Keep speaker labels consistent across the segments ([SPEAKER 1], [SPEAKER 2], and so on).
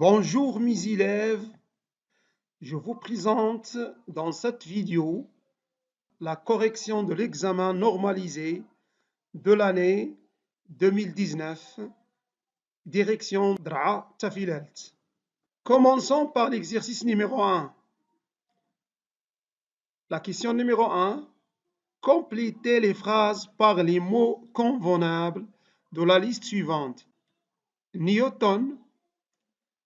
[SPEAKER 1] Bonjour mes élèves, je vous présente dans cette vidéo la correction de l'examen normalisé de l'année 2019, direction Dra Tafilelt. Commençons par l'exercice numéro 1. La question numéro 1. Complétez les phrases par les mots convenables de la liste suivante. Newton,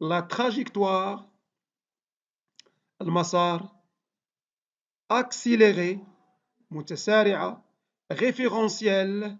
[SPEAKER 1] la trajectoire, المسار, accéléré, متسارعة, référentiel,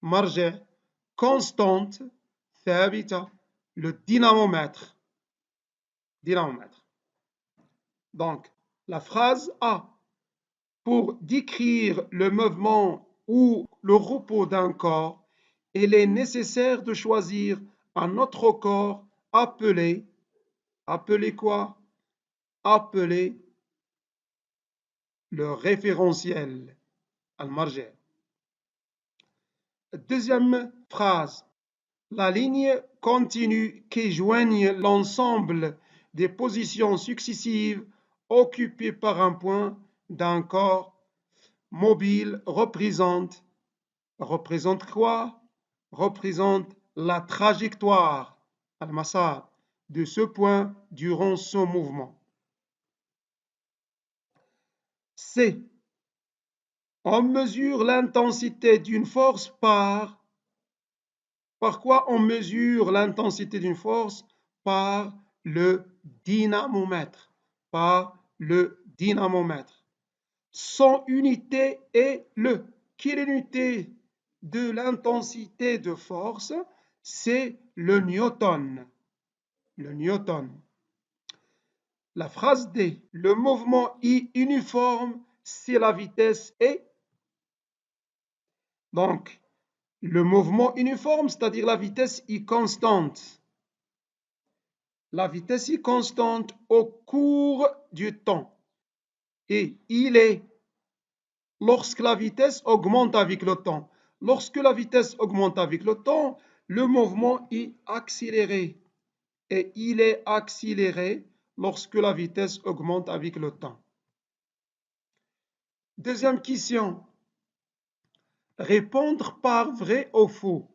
[SPEAKER 1] مرجع, constante, ثابتة, le dynamomètre. Donc, la phrase A. Pour décrire le mouvement ou le repos d'un corps, il est nécessaire de choisir un autre corps appelé quoi? Appelé le référentiel, al-marja'. Deuxième phrase. La ligne continue qui joigne l'ensemble des positions successives occupées par un point d'un corps mobile représente quoi? Représente la trajectoire, al-masar, de ce point durant son mouvement. C. On mesure l'intensité d'une force par quoi on mesure l'intensité d'une force? Par le dynamomètre. Son unité est le. Quelle est l'unité de l'intensité de force? C'est le newton. La phrase D. Le mouvement est uniforme si la vitesse est. Donc, le mouvement uniforme, c'est-à-dire la vitesse est constante. La vitesse est constante au cours du temps. Et il est lorsque la vitesse augmente avec le temps. Lorsque la vitesse augmente avec le temps, le mouvement est accéléré. Et il est accéléré lorsque la vitesse augmente avec le temps. Deuxième question. Répondre par vrai ou faux.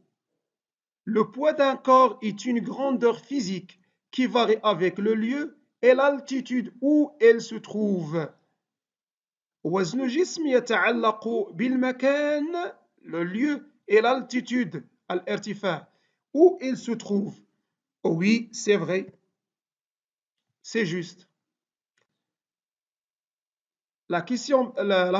[SPEAKER 1] Le poids d'un corps est une grandeur physique qui varie avec le lieu et l'altitude où elle se trouve. وزن الجسم يتعلق بالمكان, le lieu et l'altitude, الارتفاع, où il se trouve. Oui, c'est vrai. C'est juste. La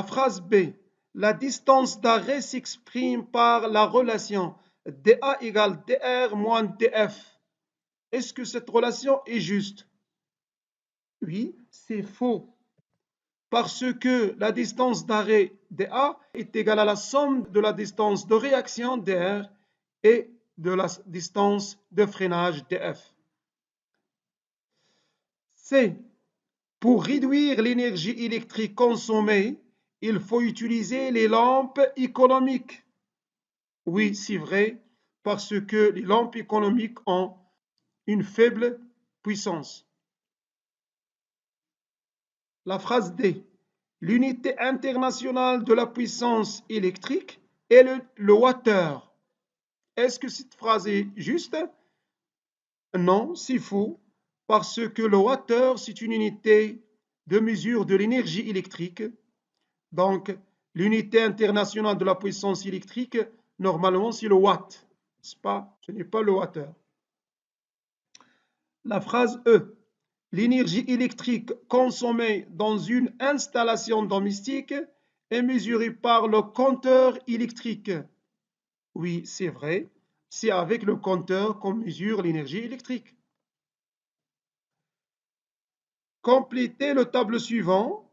[SPEAKER 1] phrase B. La distance d'arrêt s'exprime par la relation dA égale dR moins dF. Est-ce que cette relation est juste? Oui, c'est faux. Parce que la distance d'arrêt dA est égale à la somme de la distance de réaction dR et de la distance de freinage dF. C. Pour réduire l'énergie électrique consommée, il faut utiliser les lampes économiques. Oui, c'est vrai, parce que les lampes économiques ont une faible puissance. La phrase D. L'unité internationale de la puissance électrique est le wattheure. Est-ce que cette phrase est juste? Non, c'est faux, parce que le wattheure, c'est une unité de mesure de l'énergie électrique. Donc, l'unité internationale de la puissance électrique, normalement, c'est le watt. Ce n'est pas le wattheure. La phrase E. L'énergie électrique consommée dans une installation domestique est mesurée par le compteur électrique. Oui, c'est vrai. C'est avec le compteur qu'on mesure l'énergie électrique. Complétez le tableau suivant.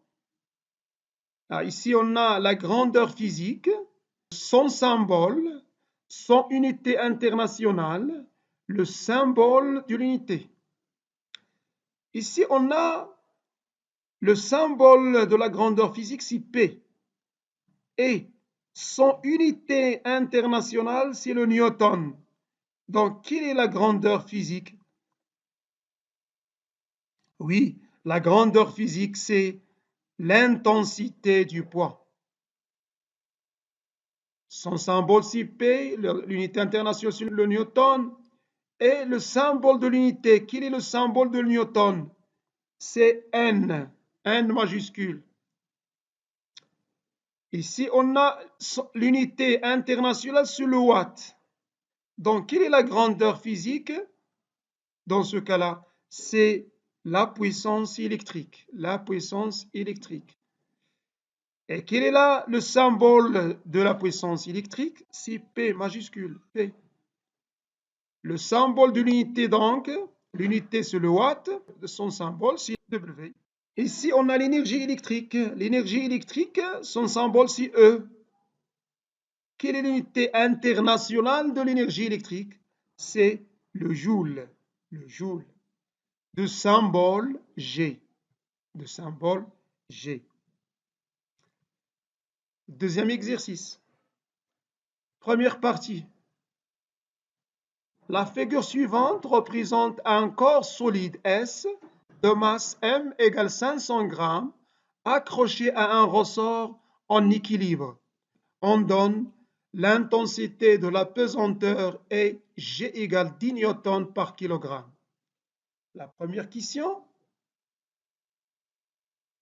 [SPEAKER 1] Ici, on a la grandeur physique, son symbole, son unité internationale, le symbole de l'unité. Ici, on a le symbole de la grandeur physique, c'est P. Et son unité internationale, c'est le newton. Donc, quelle est la grandeur physique? Oui, la grandeur physique, c'est l'intensité du poids. Son symbole, c'est P, l'unité internationale, c'est le Newton. Et le symbole de l'unité, quel est le symbole de Newton? C'est N, N majuscule. Ici, on a l'unité internationale sur le watt. Donc, quelle est la grandeur physique? Dans ce cas-là, c'est la puissance électrique. La puissance électrique. Et quel est là le symbole de la puissance électrique? C'est P majuscule, P. Le symbole de l'unité, donc, l'unité c'est le watt, son symbole c'est W. Ici, on a l'énergie électrique. L'énergie électrique, son symbole c'est E. Quelle est l'unité internationale de l'énergie électrique? C'est le joule. Le joule. De symbole G. De symbole G. Deuxième exercice. Première partie. La figure suivante représente un corps solide S de masse M égale 500 grammes accroché à un ressort en équilibre. On donne l'intensité de la pesanteur est G égale 10 newtons par kilogramme. La première question.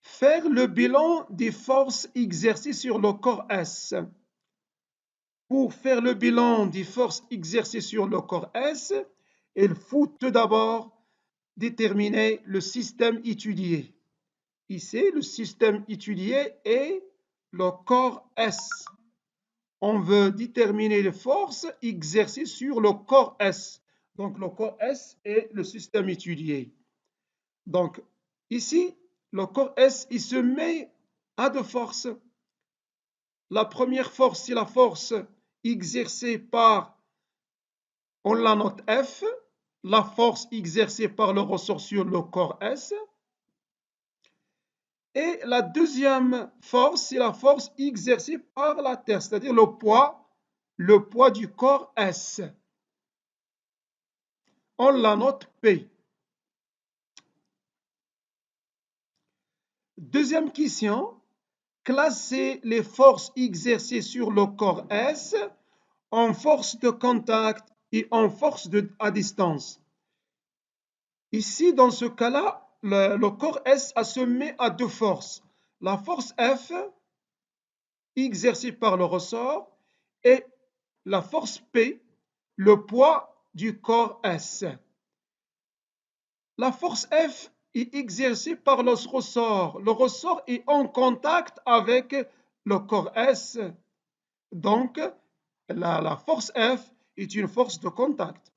[SPEAKER 1] Faire le bilan des forces exercées sur le corps S. Pour faire le bilan des forces exercées sur le corps S, il faut tout d'abord déterminer le système étudié. Ici, le système étudié est le corps S. On veut déterminer les forces exercées sur le corps S. Donc, le corps S est le système étudié. Donc, ici, le corps S, il se met à deux forces. La première force, c'est la force exercée par, on la note F, la force exercée par le ressort sur le corps S. Et la deuxième force, c'est la force exercée par la Terre, c'est-à-dire le poids du corps S. On la note P. Deuxième question, classer les forces exercées sur le corps S en force de contact et en force à distance. Ici, dans ce cas-là, le corps S se met à deux forces. La force F, exercée par le ressort, et la force P, le poids du corps S. La force F est exercée par le ressort. Le ressort est en contact avec le corps S. Donc, la force F est une force de contact.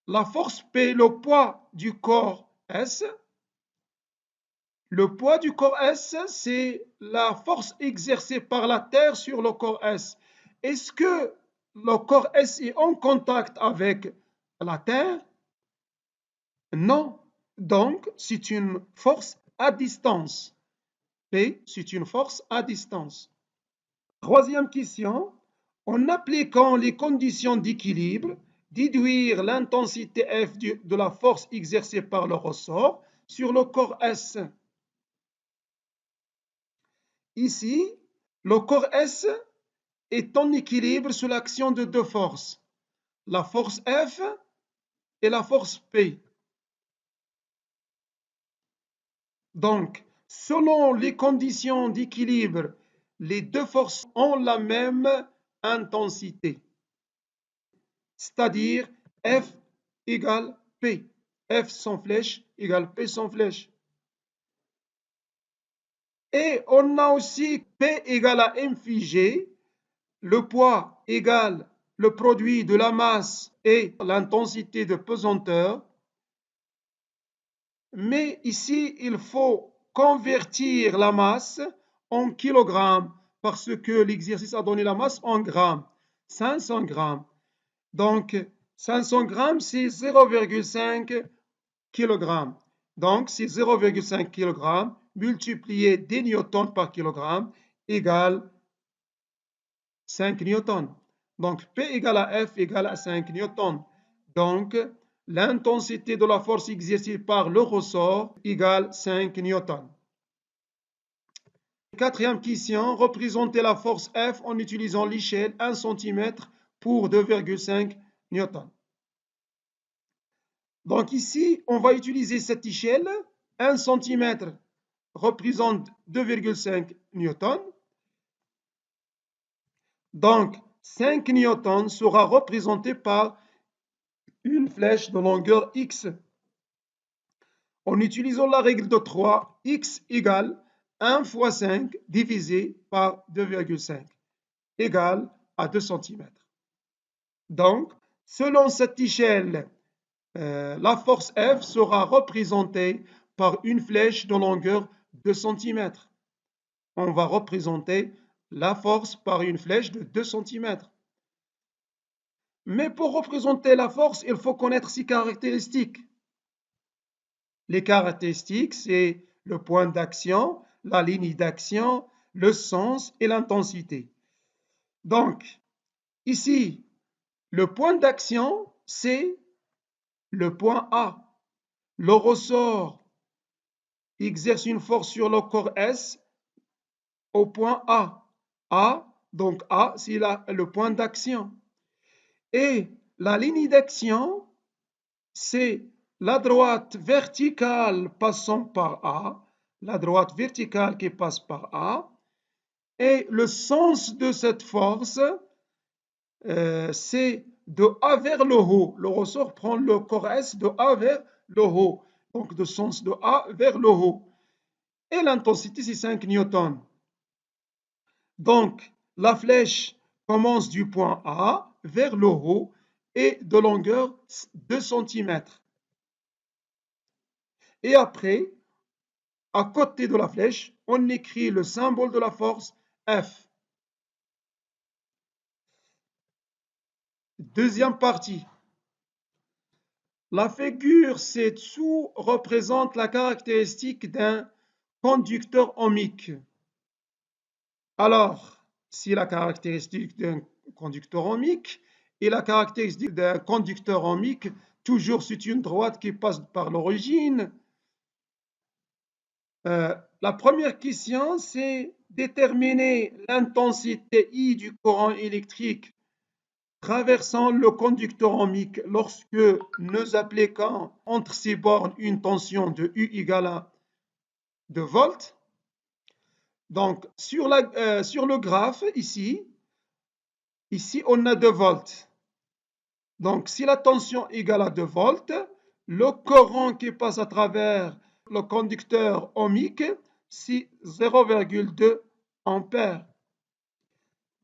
[SPEAKER 1] La force P, le poids du corps S. Le poids du corps S, c'est la force exercée par la Terre sur le corps S. Est-ce que le corps S est en contact avec la Terre? Non. Donc, c'est une force à distance. P, c'est une force à distance. Troisième question. En appliquant les conditions d'équilibre, déduire l'intensité F de la force exercée par le ressort sur le corps S. Ici, le corps S est en équilibre sous l'action de deux forces, la force F et la force P. Donc, selon les conditions d'équilibre, les deux forces ont la même intensité, c'est-à-dire F égale P. F sans flèche égale P sans flèche. Et on a aussi P égale à M figé, le poids égale le produit de la masse et l'intensité de pesanteur. Mais ici, il faut convertir la masse en kilogrammes parce que l'exercice a donné la masse en grammes, 500 grammes. Donc, 500 grammes, c'est 0,5 kg. Donc, c'est 0,5 kg multiplié des newtons par kilogramme égale 5 newtons. Donc, P égale à F égale à 5 newtons. Donc, l'intensité de la force exercée par le ressort égale 5 newtons. Quatrième question, représenter la force F en utilisant l'échelle 1 cm pour 2,5 newtons. Donc ici, on va utiliser cette échelle. 1 cm représente 2,5 newtons. Donc 5 newtons sera représenté par une flèche de longueur x. En utilisant la règle de 3, x égale 1 fois 5 divisé par 2,5 égale à 2 cm. Donc, selon cette échelle, la force F sera représentée par une flèche de longueur 2 cm. On va représenter la force par une flèche de 2 cm. Mais pour représenter la force, il faut connaître ses caractéristiques. Les caractéristiques, c'est le point d'action, la ligne d'action, le sens et l'intensité. Donc, ici, le point d'action, c'est le point A. Le ressort exerce une force sur le corps S au point A. Donc A, c'est le point d'action. Et la ligne d'action, c'est la droite verticale passant par A, la droite verticale qui passe par A, et le sens de cette force, c'est de A vers le haut. Le ressort prend le corps S de A vers le haut, donc de sens de A vers le haut. Et l'intensité, c'est 5 newtons. Donc, la flèche commence du point A vers le haut et de longueur 2 cm. Et après, à côté de la flèche, on écrit le symbole de la force F. Deuxième partie. La figure ci-dessous représente la caractéristique d'un conducteur ohmique. Alors, si la caractéristique d'un conducteur ohmique et la caractéristique d'un conducteur ohmique, toujours c'est une droite qui passe par l'origine. La première question, c'est déterminer l'intensité I du courant électrique traversant le conducteur ohmique lorsque nous appliquons entre ces bornes une tension de U égale à 2 volts. Donc, sur le graphe, ici, on a 2 volts. Donc, si la tension égale à 2 volts, le courant qui passe à travers le conducteur ohmique, c'est 0,2 ampères.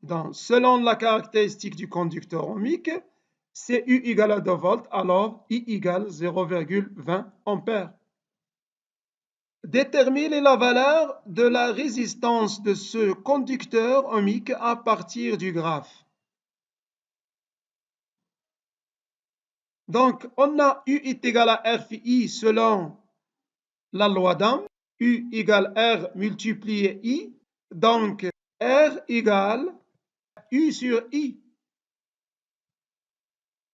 [SPEAKER 1] Donc, selon la caractéristique du conducteur ohmique, c'est U égale à 2 volts, alors I égale 0,20 ampères. Déterminer la valeur de la résistance de ce conducteur ohmique à partir du graphe. Donc, on a U est égal à RFI selon la loi d'Ohm. U égale R multiplié I. Donc, R égale U sur I.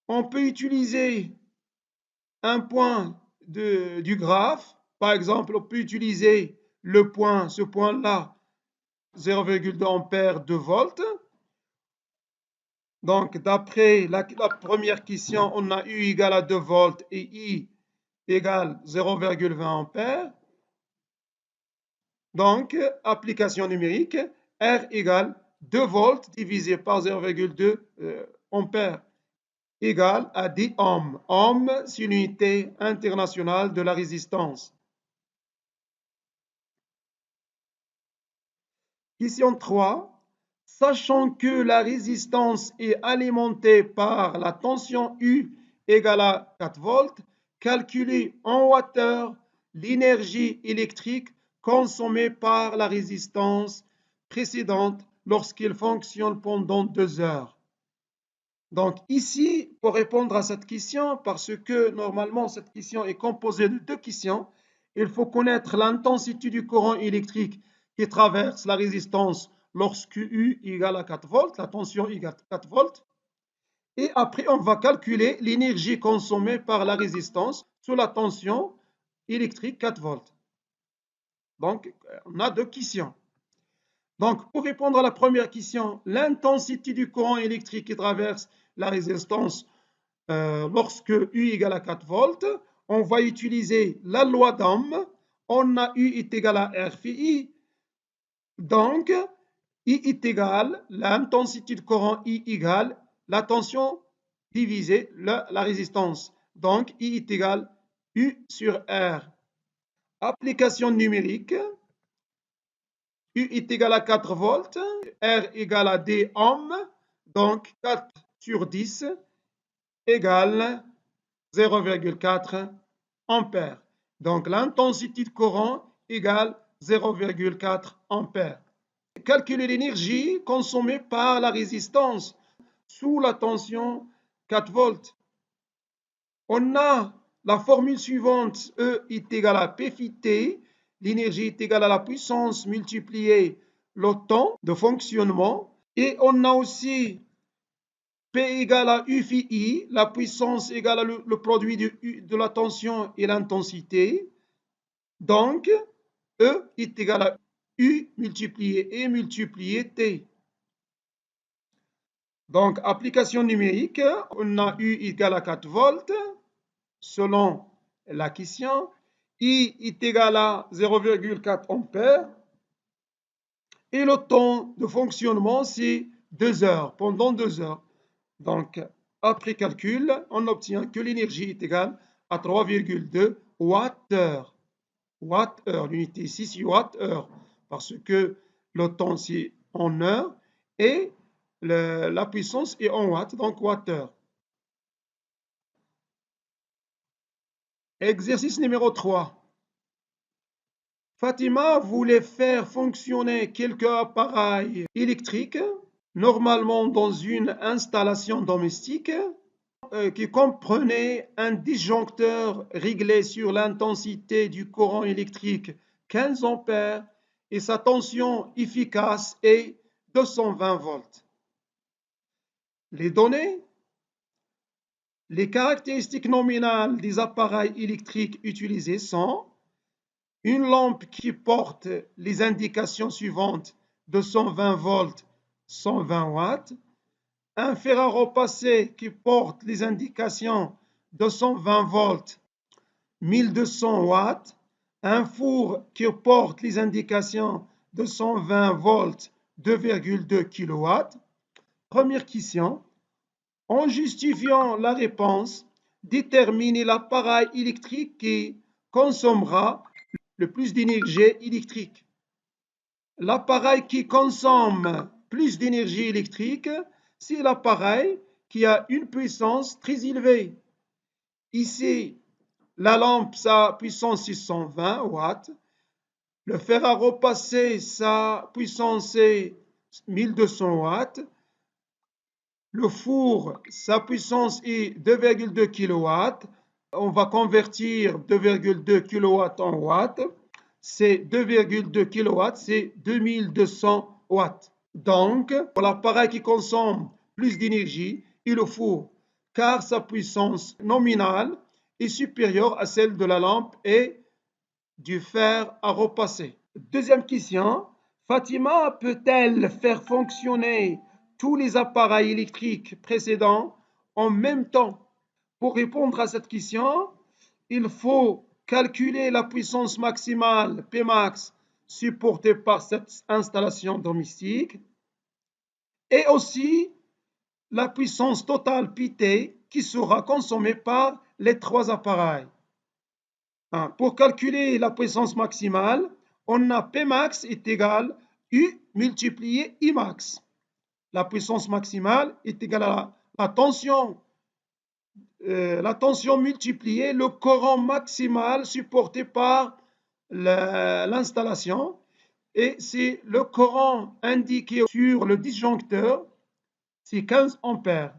[SPEAKER 1] On peut utiliser un point du graphe. Par exemple, on peut utiliser ce point-là, 0,2 ampères, 2 volts. Donc, d'après la première question, on a U égale à 2 volts et I égale 0,20 ampères. Donc, application numérique, R égale 2 volts divisé par 0,2 ampères égale à 10 ohms. Ohm, c'est l'unité internationale de la résistance. Question 3. Sachant que la résistance est alimentée par la tension U égale à 4 volts, calculez en wattheures l'énergie électrique consommée par la résistance précédente lorsqu'il fonctionne pendant 2 heures. Donc ici, pour répondre à cette question, parce que normalement cette question est composée de 2 questions, il faut connaître l'intensité du courant électrique qui traverse la résistance lorsque U égale à 4 volts, la tension égale à 4 volts. Et après, on va calculer l'énergie consommée par la résistance sous la tension électrique 4 volts. Donc, on a deux questions. Donc, pour répondre à la première question, l'intensité du courant électrique qui traverse la résistance lorsque U égale à 4 volts, on va utiliser la loi d'Ohm. On a U est égal à R phi I. Donc, I est égal, l'intensité du courant I égale la tension divisé la résistance. Donc, I est égal U sur R. Application numérique. U est égal à 4 volts, R égale à D ohms, donc 4 sur 10 égale 0,4 ampères. Donc l'intensité de courant égale 0,4 ampères. Calculer l'énergie consommée par la résistance sous la tension 4 volts. On a la formule suivante, E est égal à P phi T. L'énergie est égale à la puissance multipliée le temps de fonctionnement. Et on a aussi P égale à U phi I, la puissance égale à le produit de la tension et l'intensité. Donc, E est égal à U multiplié E multiplié T. Donc, application numérique, on a U égale à 4 volts. Selon la question, I est égal à 0,4 ampères et le temps de fonctionnement, c'est 2 heures, pendant 2 heures. Donc, après calcul, on obtient que l'énergie est égale à 3,2 Wh. Watt-heure, l'unité ici, c'est Wh, parce que le temps, c'est en heures et la puissance est en watts, donc Wh. Exercice numéro 3. Fatima voulait faire fonctionner quelques appareils électriques, normalement dans une installation domestique, qui comprenait un disjoncteur réglé sur l'intensité du courant électrique 15 ampères et sa tension efficace est 220 volts. Les données, les caractéristiques nominales des appareils électriques utilisés sont une lampe qui porte les indications suivantes de 120 volts, 120 watts, un fer à repasser qui porte les indications de 120 volts, 1200 watts, un four qui porte les indications de 120 volts, 2,2 kW. Première question. En justifiant la réponse, déterminez l'appareil électrique qui consommera le plus d'énergie électrique. L'appareil qui consomme plus d'énergie électrique, c'est l'appareil qui a une puissance très élevée. Ici, la lampe, sa puissance est 120 watts. Le fer à repasser, sa puissance est 1200 watts. Le four, sa puissance est 2,2 kW. On va convertir 2,2 kW en watts. C'est 2,2 kW, c'est 2200 watts. Donc, pour l'appareil qui consomme plus d'énergie, il le faut, car sa puissance nominale est supérieure à celle de la lampe et du fer à repasser. Deuxième question, Fatima peut-elle faire fonctionner tous les appareils électriques précédents en même temps? Pour répondre à cette question, il faut calculer la puissance maximale Pmax supportée par cette installation domestique et aussi la puissance totale Pt qui sera consommée par les trois appareils. Pour calculer la puissance maximale, on a Pmax est égal U multiplié Imax. La puissance maximale est égale à la tension multipliée le courant maximal supporté par l'installation. Et c'est le courant indiqué sur le disjoncteur, c'est 15 ampères.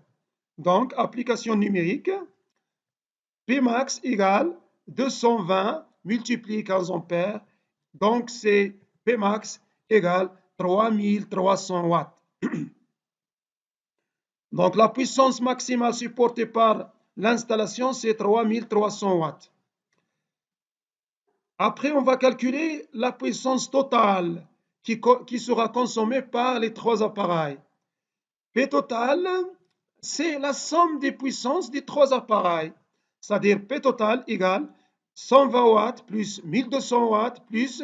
[SPEAKER 1] Donc, application numérique, Pmax égale 220 multiplié 15 ampères. Donc, c'est Pmax égale 3300 watts. Donc la puissance maximale supportée par l'installation, c'est 3300 watts. Après, on va calculer la puissance totale qui sera consommée par les trois appareils. P total, c'est la somme des puissances des trois appareils. C'est-à-dire P total égale 120 watts plus 1200 watts plus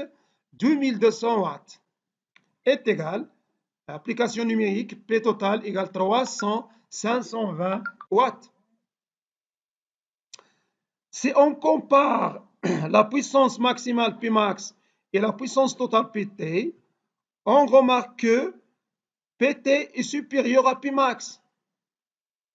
[SPEAKER 1] 2200 watts est égal, application numérique, P total égale 520 watts. Si on compare la puissance maximale Pmax et la puissance totale Pt, on remarque que Pt est supérieur à Pmax.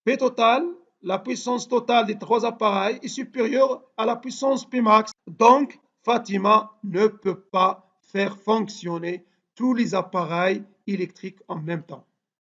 [SPEAKER 1] P total, la puissance totale des trois appareils, est supérieure à la puissance Pmax. Donc, Fatima ne peut pas faire fonctionner tous les appareils électriques en même temps.